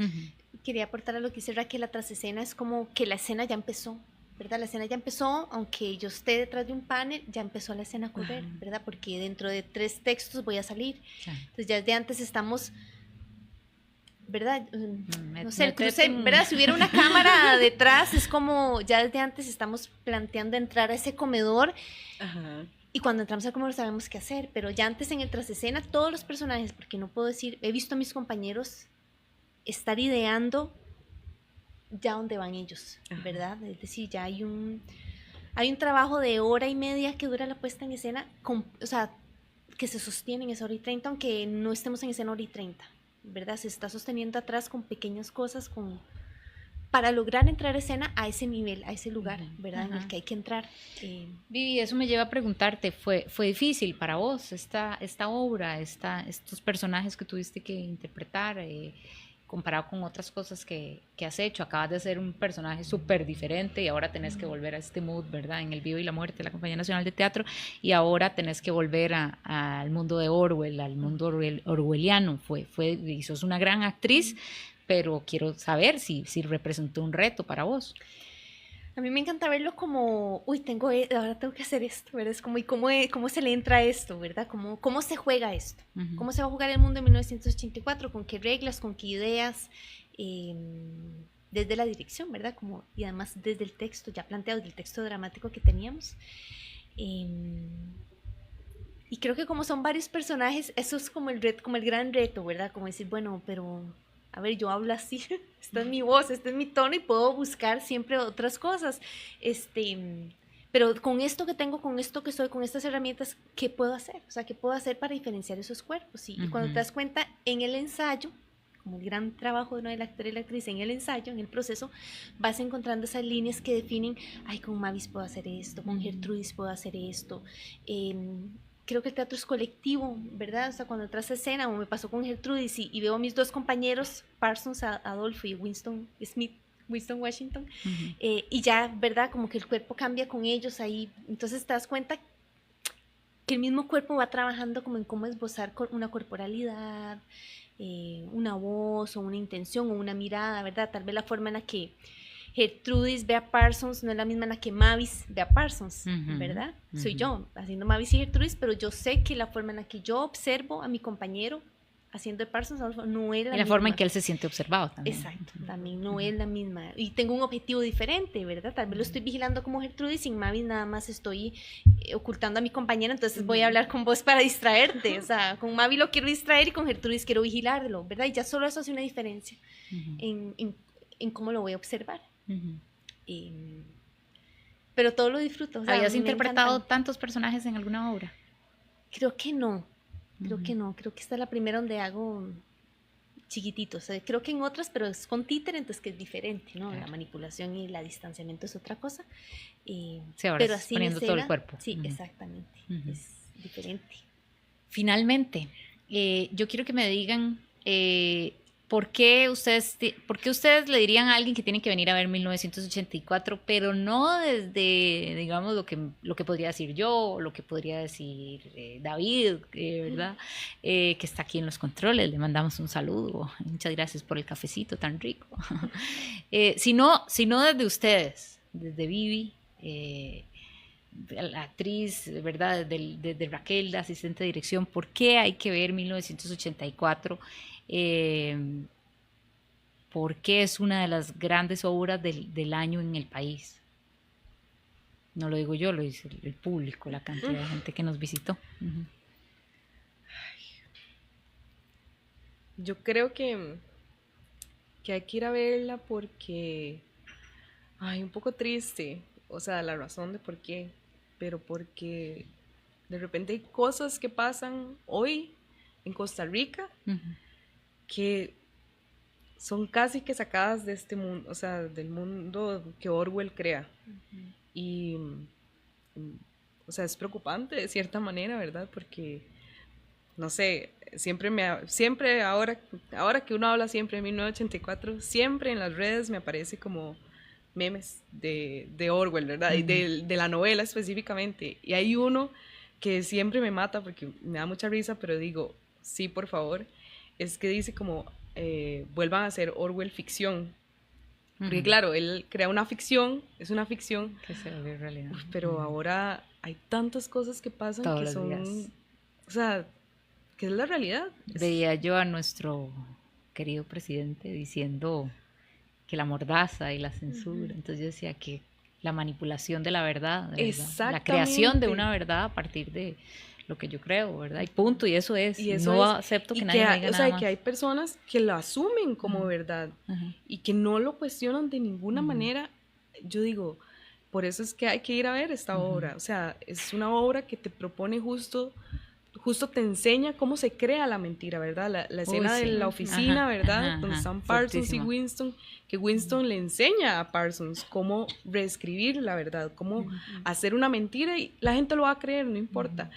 Quería aportar a lo que dice Raquel, la trasescena es como que la escena ya empezó, ¿verdad? La escena ya empezó, aunque yo esté detrás de un panel, ya empezó la escena a correr, ¿verdad? Porque dentro de 3 textos voy a salir. Entonces ya desde antes estamos... ¿verdad? No sé, el cruce, ¿verdad? Si hubiera una cámara detrás, es como ya desde antes estamos planteando entrar a ese comedor. Y cuando entramos al comedor sabemos qué hacer, pero ya antes en el trasescena todos los personajes, porque no puedo decir, he visto a mis compañeros estar ideando ya dónde van ellos, ¿verdad? Es decir, ya hay un trabajo de hora y media que dura la puesta en escena, o sea, que se sostiene en esa hora y 30, aunque no estemos en escena hora y 30. ¿Verdad? Se está sosteniendo atrás con pequeñas cosas, con para lograr entrar a escena a ese nivel, a ese lugar, ¿verdad? En el que hay que entrar. Vivi, eso me lleva a preguntarte, ¿fue difícil para vos esta obra, estos personajes que tuviste que interpretar, comparado con otras cosas que has hecho? Acabas de ser un personaje súper diferente y ahora tenés que volver a este mood, ¿verdad? En El vivo y la muerte de la Compañía Nacional de Teatro, y ahora tenés que volver al mundo de Orwell, al mundo orwelliano. Y sos una gran actriz, pero quiero saber si representó un reto para vos. A mí me encanta verlo como, ahora tengo que hacer esto, ¿verdad? Es como, ¿y cómo se le entra a esto, ¿verdad? ¿Cómo se juega esto? ¿Cómo se va a jugar el mundo en 1984? ¿Con qué reglas? ¿Con qué ideas? Desde la dirección, ¿verdad? Y además desde el texto ya planteado, del texto dramático que teníamos. Y creo que como son varios personajes, eso es como el gran reto, ¿verdad? Como decir, bueno, pero... A ver, yo hablo así, esta es mi voz, este es mi tono y puedo buscar siempre otras cosas. Pero con esto que tengo, con esto que soy, con estas herramientas, ¿qué puedo hacer? O sea, ¿qué puedo hacer para diferenciar esos cuerpos? Y cuando te das cuenta, en el ensayo, como el gran trabajo del actor y la actriz, en el ensayo, en el proceso, vas encontrando esas líneas que definen, ay, con Mavis puedo hacer esto, con Gertrudis puedo hacer esto. Creo que el teatro es colectivo, ¿verdad? O sea, cuando entras a escena, como me pasó con Gertrudis, y veo a mis dos compañeros, Parsons Adolfo y Winston Washington, y ya, ¿verdad? Como que el cuerpo cambia con ellos ahí. Entonces te das cuenta que el mismo cuerpo va trabajando como en cómo esbozar una corporalidad, una voz, o una intención, o una mirada, ¿verdad? Tal vez la forma en la que Gertrudis ve a Parsons no es la misma en la que Mavis ve a Parsons, ¿verdad? Soy yo haciendo Mavis y Gertrudis, pero yo sé que la forma en la que yo observo a mi compañero haciendo de Parsons no es la misma. Y la forma en que él se siente observado también. Exacto, también no es la misma. Y tengo un objetivo diferente, ¿verdad? Tal vez lo estoy vigilando como Gertrudis, sin Mavis nada más estoy ocultando a mi compañero, entonces voy a hablar con vos para distraerte. O sea, con Mavis lo quiero distraer y con Gertrudis quiero vigilarlo, ¿verdad? Y ya solo eso hace una diferencia en cómo lo voy a observar. Pero todo lo disfruto. O sea, ¿habías interpretado tantos personajes en alguna obra? Creo que no. Creo que esta es la primera donde hago chiquititos. O sea, creo que en otras, pero es con títere, entonces que es diferente, ¿no? Claro. La manipulación y el distanciamiento es otra cosa. Sí, ahora pero estás así poniendo escena, todo el cuerpo. Sí, exactamente. Es diferente. Finalmente, yo quiero que me digan ¿por qué ustedes le dirían a alguien que tiene que venir a ver 1984, pero no desde, digamos, lo que podría decir yo, lo que podría decir David, ¿verdad? Que está aquí en los controles, le mandamos un saludo, muchas gracias por el cafecito tan rico. Sino desde ustedes, desde Vivi, la actriz, ¿verdad? De Raquel, la asistente de dirección. ¿Por qué hay que ver 1984? Porque es una de las grandes obras del año en el país. No lo digo yo, lo dice el público, la cantidad de gente que nos visitó. Yo creo que hay que ir a verla porque, un poco triste, o sea, la razón de por qué, pero porque de repente hay cosas que pasan hoy en Costa Rica que son casi que sacadas de este mundo, o sea, del mundo que Orwell crea. Y, o sea, es preocupante de cierta manera, ¿verdad? Porque, no sé, siempre ahora que uno habla siempre de 1984, siempre en las redes me aparece como memes de Orwell, ¿verdad? Y de la novela específicamente. Y hay uno que siempre me mata porque me da mucha risa, pero digo, sí, por favor, es que dice como, vuelvan a hacer Orwell ficción. Porque claro, él crea una ficción, es una ficción. Que se ve realidad. Pero ahora hay tantas cosas que pasan todos que los son, días. O sea, que es la realidad. Veía yo a nuestro querido presidente diciendo que la mordaza y la censura, entonces yo decía que la manipulación de la verdad, la creación de una verdad a partir de lo que yo creo, ¿verdad? Y punto, y eso es. Y eso no acepto que nadie me diga nada más. Que hay personas que lo asumen como verdad y que no lo cuestionan de ninguna manera. Yo digo, por eso es que hay que ir a ver esta obra. O sea, es una obra que te propone justo te enseña cómo se crea la mentira, ¿verdad? La escena de la oficina, ¿verdad? Donde están Parsons y Winston, que Winston le enseña a Parsons cómo reescribir la verdad, cómo hacer una mentira y la gente lo va a creer, no importa.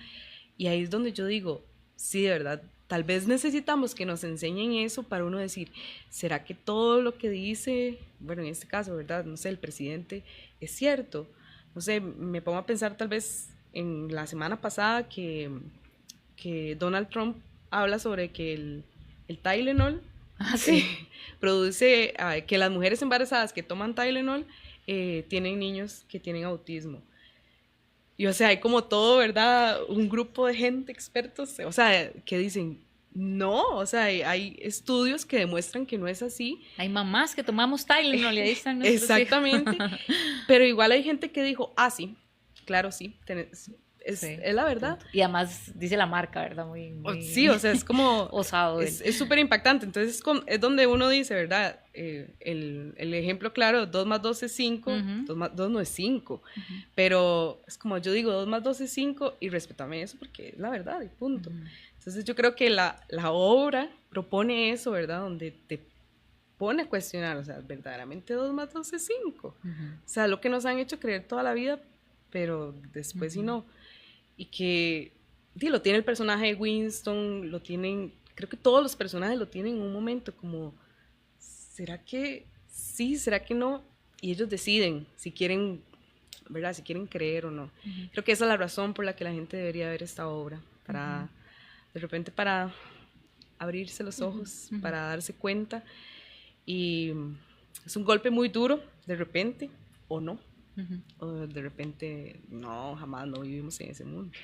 Y ahí es donde yo digo, sí, de verdad, tal vez necesitamos que nos enseñen eso para uno decir, ¿será que todo lo que dice, bueno, en este caso, ¿verdad? No sé, el presidente, es cierto? No sé, me pongo a pensar tal vez en la semana pasada que Donald Trump habla sobre que el Tylenol produce, que las mujeres embarazadas que toman Tylenol tienen niños que tienen autismo. Y o sea, hay como todo, ¿verdad? Un grupo de gente, expertos, o sea, que dicen, no, o sea, hay estudios que demuestran que no es así. Hay mamás que tomamos Tylenol y ahí están nuestros exactamente, pero igual hay gente que dijo, sí, claro, sí, es la verdad. Y además dice la marca, ¿verdad? Muy sí, o sea, es como osado. Es súper impactante. Entonces es donde uno dice, ¿verdad? El ejemplo claro, 2 más 2 es 5, 2 más 2 no es 5, pero es como yo digo, 2 más 2 es 5 y respétame eso porque es la verdad y punto. Entonces yo creo que la obra propone eso, ¿verdad? Donde te pone a cuestionar, o sea, verdaderamente 2 más 2 es 5. O sea, lo que nos han hecho creer toda la vida, pero después sí no. Y que lo tiene el personaje de Winston, lo tienen, creo que todos los personajes lo tienen en un momento como, ¿será que sí? ¿Será que no? Y ellos deciden si quieren, ¿verdad? Si quieren creer o no. Creo que esa es la razón por la que la gente debería ver esta obra, para, de repente, para abrirse los ojos, para darse cuenta. Y es un golpe muy duro, de repente, o no. O de repente, no, jamás no vivimos en ese mundo.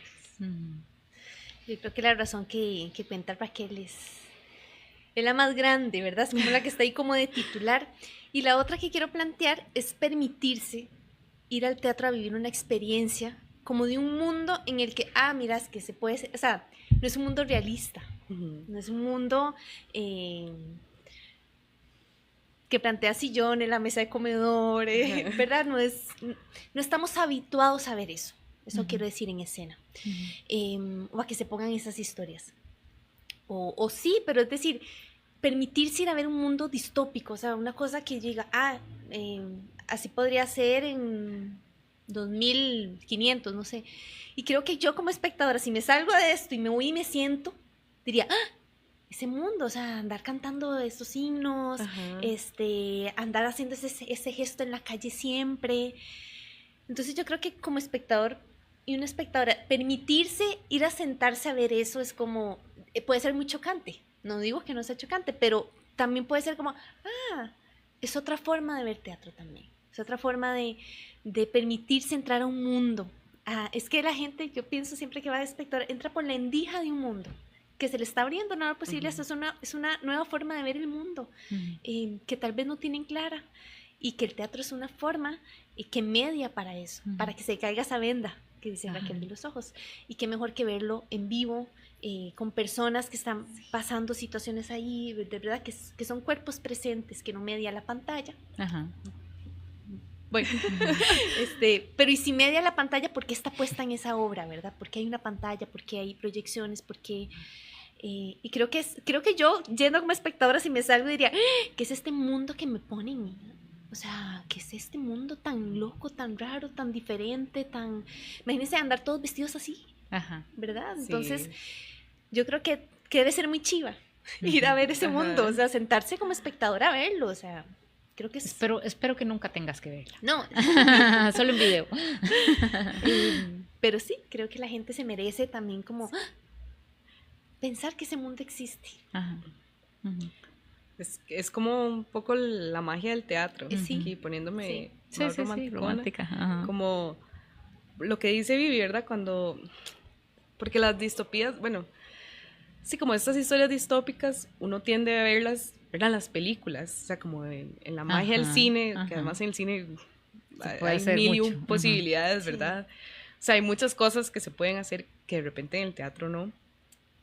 Yo creo que la razón que cuenta Raquel es la más grande, ¿verdad? Es como la que está ahí como de titular. Y la otra que quiero plantear es permitirse ir al teatro a vivir una experiencia como de un mundo en el que, mira, es que se puede ser, o sea, no es un mundo realista, no es un mundo que plantea sillones, la mesa de comedor, ¿verdad? No estamos habituados a ver eso. Eso quiero decir en escena. O a que se pongan esas historias. O sí, pero es decir, permitirse ir a ver un mundo distópico, o sea, una cosa que llega, así podría ser en 2500, no sé. Y creo que yo como espectadora, si me salgo de esto y me voy y me siento, diría, ese mundo, o sea, andar cantando estos himnos, andar haciendo ese gesto en la calle siempre. Entonces yo creo que como espectador y una espectadora, permitirse ir a sentarse a ver eso es como, puede ser muy chocante. No digo que no sea chocante, pero también puede ser como, es otra forma de ver teatro también. Es otra forma de permitirse entrar a un mundo. Es que la gente, yo pienso siempre que va de espectador, entra por la endija de un mundo que se le está abriendo nuevas posibilidades. Es una nueva forma de ver el mundo, que tal vez no tienen clara, y que el teatro es una forma que media para eso, para que se caiga esa venda que dice Raquel de los ojos, y qué mejor que verlo en vivo, con personas que están pasando situaciones ahí, de verdad, que son cuerpos presentes, que no media la pantalla. Bueno, pero y si media la pantalla, ¿por qué está puesta en esa obra, verdad? ¿Por qué hay una pantalla? ¿Por qué hay proyecciones? ¿Por qué? Y creo que yo, yendo como espectadora, si me salgo, diría, ¿qué es este mundo que me ponen? O sea, ¿qué es este mundo tan loco, tan raro, tan diferente, tan... Imagínense andar todos vestidos así, ¿verdad? Sí. Entonces, yo creo que debe ser muy chiva ir a ver ese mundo, o sea, sentarse como espectadora a verlo, o sea... Creo que espero que nunca tengas que verla. No. Solo en video. Pero sí, creo que la gente se merece también como pensar que ese mundo existe. Es como un poco la magia del teatro. Aquí poniéndome más romántica. Como lo que dice Vivi, ¿verdad? Porque las distopías, bueno, sí, como estas historias distópicas, uno tiende a verlas, ¿verdad? En las películas, o sea, como en la magia del cine, que además en el cine hay mil y un posibilidades, ¿verdad? O sea, hay muchas cosas que se pueden hacer que de repente en el teatro no,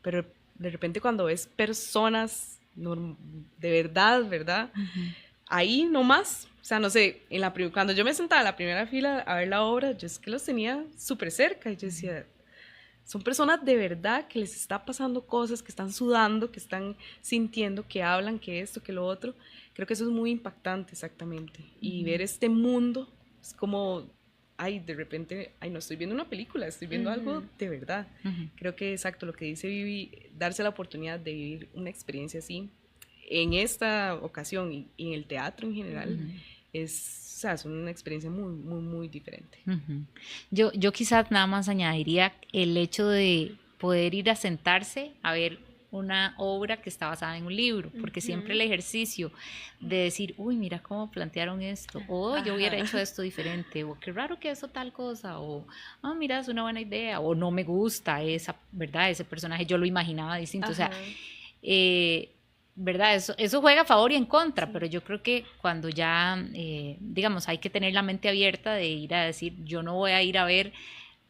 pero de repente cuando ves personas de verdad, ¿verdad? Ahí nomás, o sea, no sé, cuando yo me sentaba en la primera fila a ver la obra, yo es que los tenía súper cerca y yo decía, son personas de verdad que les está pasando cosas, que están sudando, que están sintiendo, que hablan, que esto, que lo otro. Creo que eso es muy impactante, exactamente. Y ver este mundo es como, ay, de repente, ay, no estoy viendo una película, estoy viendo algo de verdad. Creo que exacto lo que dice Vivi, darse la oportunidad de vivir una experiencia así en esta ocasión y en el teatro en general es, o sea, es una experiencia muy, muy, muy diferente. Yo quizás nada más añadiría el hecho de poder ir a sentarse a ver una obra que está basada en un libro, porque siempre el ejercicio de decir, uy, mira cómo plantearon esto, o yo hubiera hecho esto diferente, o qué raro que eso tal cosa, o mira, es una buena idea, o no me gusta esa, ¿verdad? Ese personaje, yo lo imaginaba distinto, o sea, ¿verdad? Eso juega a favor y en contra, pero yo creo que cuando ya, digamos, hay que tener la mente abierta de ir a decir, yo no voy a ir a ver,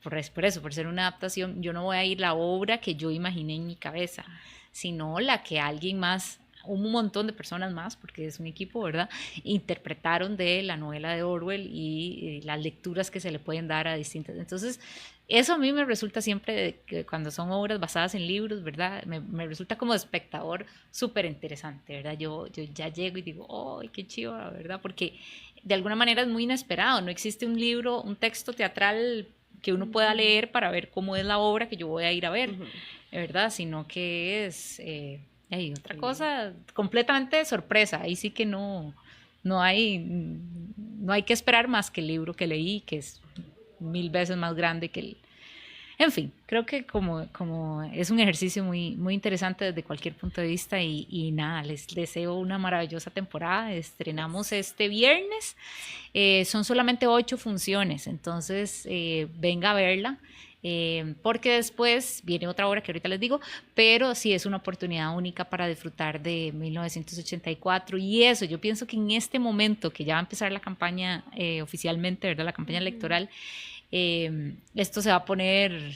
por ser una adaptación, yo no voy a ir a la obra que yo imaginé en mi cabeza, sino la que alguien más, un montón de personas más, porque es un equipo, ¿verdad?, interpretaron de la novela de Orwell y las lecturas que se le pueden dar a distintas. Entonces, eso a mí me resulta siempre, que cuando son obras basadas en libros, ¿verdad?, me resulta como espectador súper interesante, ¿verdad? Yo ya llego y digo, ¡ay, qué chiva!, ¿verdad? Porque de alguna manera es muy inesperado, no existe un libro, un texto teatral que uno pueda leer para ver cómo es la obra que yo voy a ir a ver, ¿verdad? Sino que es otra cosa completamente de sorpresa. Ahí sí que no hay que esperar más que el libro que leí, que es 1000 veces más grande que el... En fin, creo que como es un ejercicio muy, muy interesante desde cualquier punto de vista y nada, les deseo una maravillosa temporada. Estrenamos este viernes, son solamente 8 funciones, entonces venga a verla. Porque después viene otra obra que ahorita les digo, pero sí es una oportunidad única para disfrutar de 1984 y eso, yo pienso que en este momento que ya va a empezar la campaña oficialmente, ¿verdad?, la campaña electoral, esto se va a poner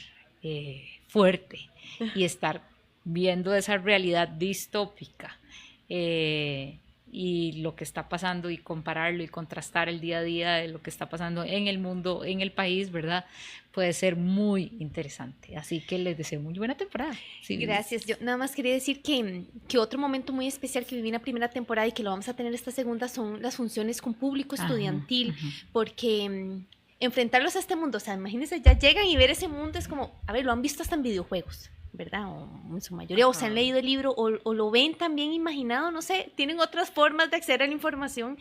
fuerte y estar viendo esa realidad distópica y lo que está pasando y compararlo y contrastar el día a día de lo que está pasando en el mundo, en el país, ¿verdad?, puede ser muy interesante. Así que les deseo muy buena temporada. Sí, gracias. Yo nada más quería decir que otro momento muy especial que viví en la primera temporada y que lo vamos a tener esta segunda son las funciones con público estudiantil, porque enfrentarlos a este mundo, o sea, imagínense, ya llegan y ver ese mundo es como, a ver, lo han visto hasta en videojuegos, ¿verdad? O en su mayoría, o se han leído el libro, o lo ven también imaginado, no sé, tienen otras formas de acceder a la información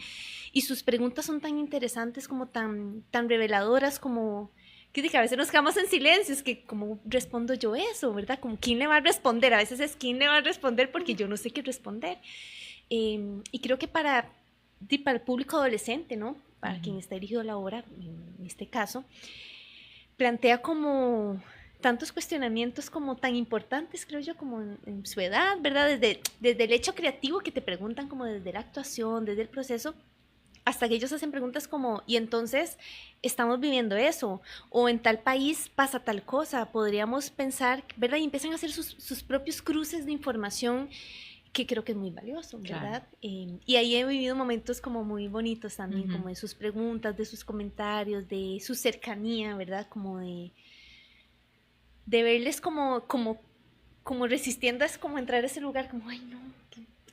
y sus preguntas son tan interesantes como tan reveladoras como... que a veces nos quedamos en silencio, es que ¿cómo respondo yo eso, verdad? Como ¿quién le va a responder? A veces es ¿quién le va a responder? Porque yo no sé qué responder. Y creo que para el público adolescente, ¿no? Para quien está dirigido la obra, en este caso, plantea como tantos cuestionamientos como tan importantes, creo yo, como en su edad, ¿verdad? Desde el hecho creativo que te preguntan como desde la actuación, desde el proceso, hasta que ellos hacen preguntas como, y entonces estamos viviendo eso, o en tal país pasa tal cosa, podríamos pensar, ¿verdad? Y empiezan a hacer sus propios cruces de información, que creo que es muy valioso, ¿verdad? Claro. Y ahí he vivido momentos como muy bonitos también, como de sus preguntas, de sus comentarios, de su cercanía, ¿verdad? Como de verles como resistiendo, es como entrar a ese lugar, como, ay, no,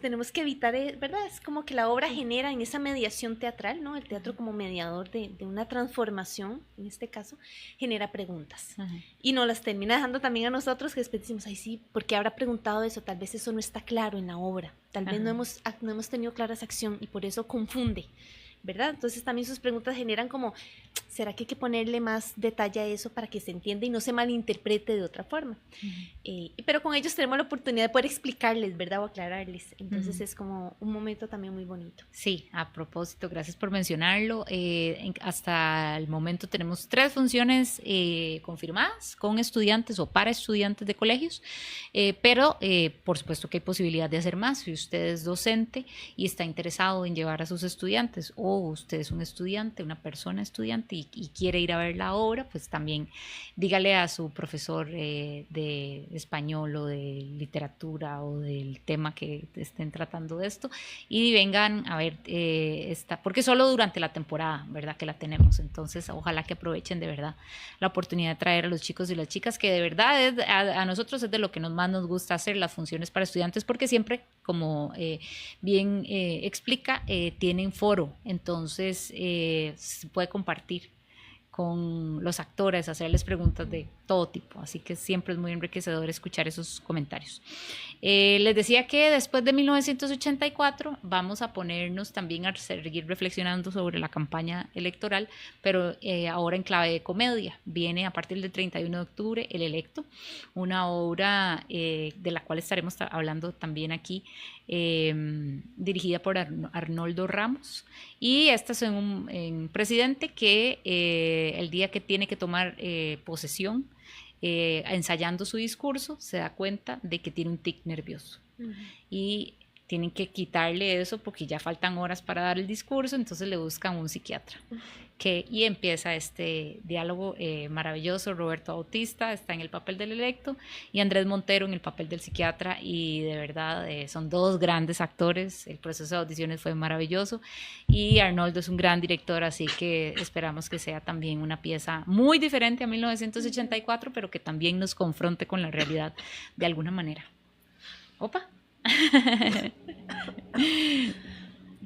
tenemos que evitar, ¿verdad? Es como que la obra genera en esa mediación teatral, ¿no? El teatro como mediador de una transformación, en este caso, genera preguntas. Y nos las termina dejando también a nosotros, que después decimos, ay, sí, ¿por qué habrá preguntado eso? Tal vez eso no está claro en la obra. Tal vez no hemos tenido clara esa acción y por eso confunde, ¿verdad? Entonces también sus preguntas generan como, ¿será que hay que ponerle más detalle a eso para que se entienda y no se malinterprete de otra forma? Pero con ellos tenemos la oportunidad de poder explicarles, ¿verdad? O aclararles. Entonces es como un momento también muy bonito. Sí, a propósito, gracias por mencionarlo. Hasta el momento tenemos 3 funciones confirmadas con estudiantes o para estudiantes de colegios, pero por supuesto que hay posibilidad de hacer más. Si usted es docente y está interesado en llevar a sus estudiantes, o usted es un estudiante, una persona estudiante, estudiante y quiere ir a ver la obra, pues también dígale a su profesor de español o de literatura o del tema que estén tratando de esto y vengan a ver esta, porque solo durante la temporada, ¿verdad? Que la tenemos, entonces ojalá que aprovechen de verdad la oportunidad de traer a los chicos y las chicas, que de verdad a nosotros es de lo que más nos gusta hacer, las funciones para estudiantes, porque siempre, como bien explica, tienen foro, entonces se puede compartir con los actores, hacerles preguntas de todo tipo, así que siempre es muy enriquecedor escuchar esos comentarios. Les decía que después de 1984 vamos a ponernos también a seguir reflexionando sobre la campaña electoral, pero ahora en clave de comedia. Viene a partir del 31 de octubre El Electo, una obra de la cual estaremos hablando también aquí, dirigida por Arnoldo Ramos, y este es un presidente que el día que tiene que tomar posesión, ensayando su discurso, se da cuenta de que tiene un tic nervioso. Y tienen que quitarle eso porque ya faltan horas para dar el discurso, entonces le buscan un psiquiatra. Y empieza este diálogo maravilloso. Roberto Bautista está en el papel del electo y Andrés Montero en el papel del psiquiatra, y de verdad son dos grandes actores. El proceso de audiciones fue maravilloso y Arnoldo es un gran director, así que esperamos que sea también una pieza muy diferente a 1984, pero que también nos confronte con la realidad de alguna manera. Opa.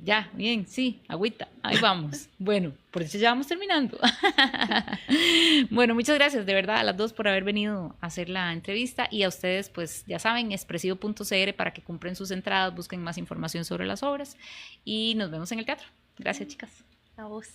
Ya, bien, sí, agüita, ahí vamos. Bueno, por eso ya vamos terminando. Bueno, muchas gracias de verdad a las dos por haber venido a hacer la entrevista, y a ustedes, pues ya saben, expresivo.cr para que compren sus entradas, busquen más información sobre las obras y nos vemos en el teatro. Gracias, chicas. A vos.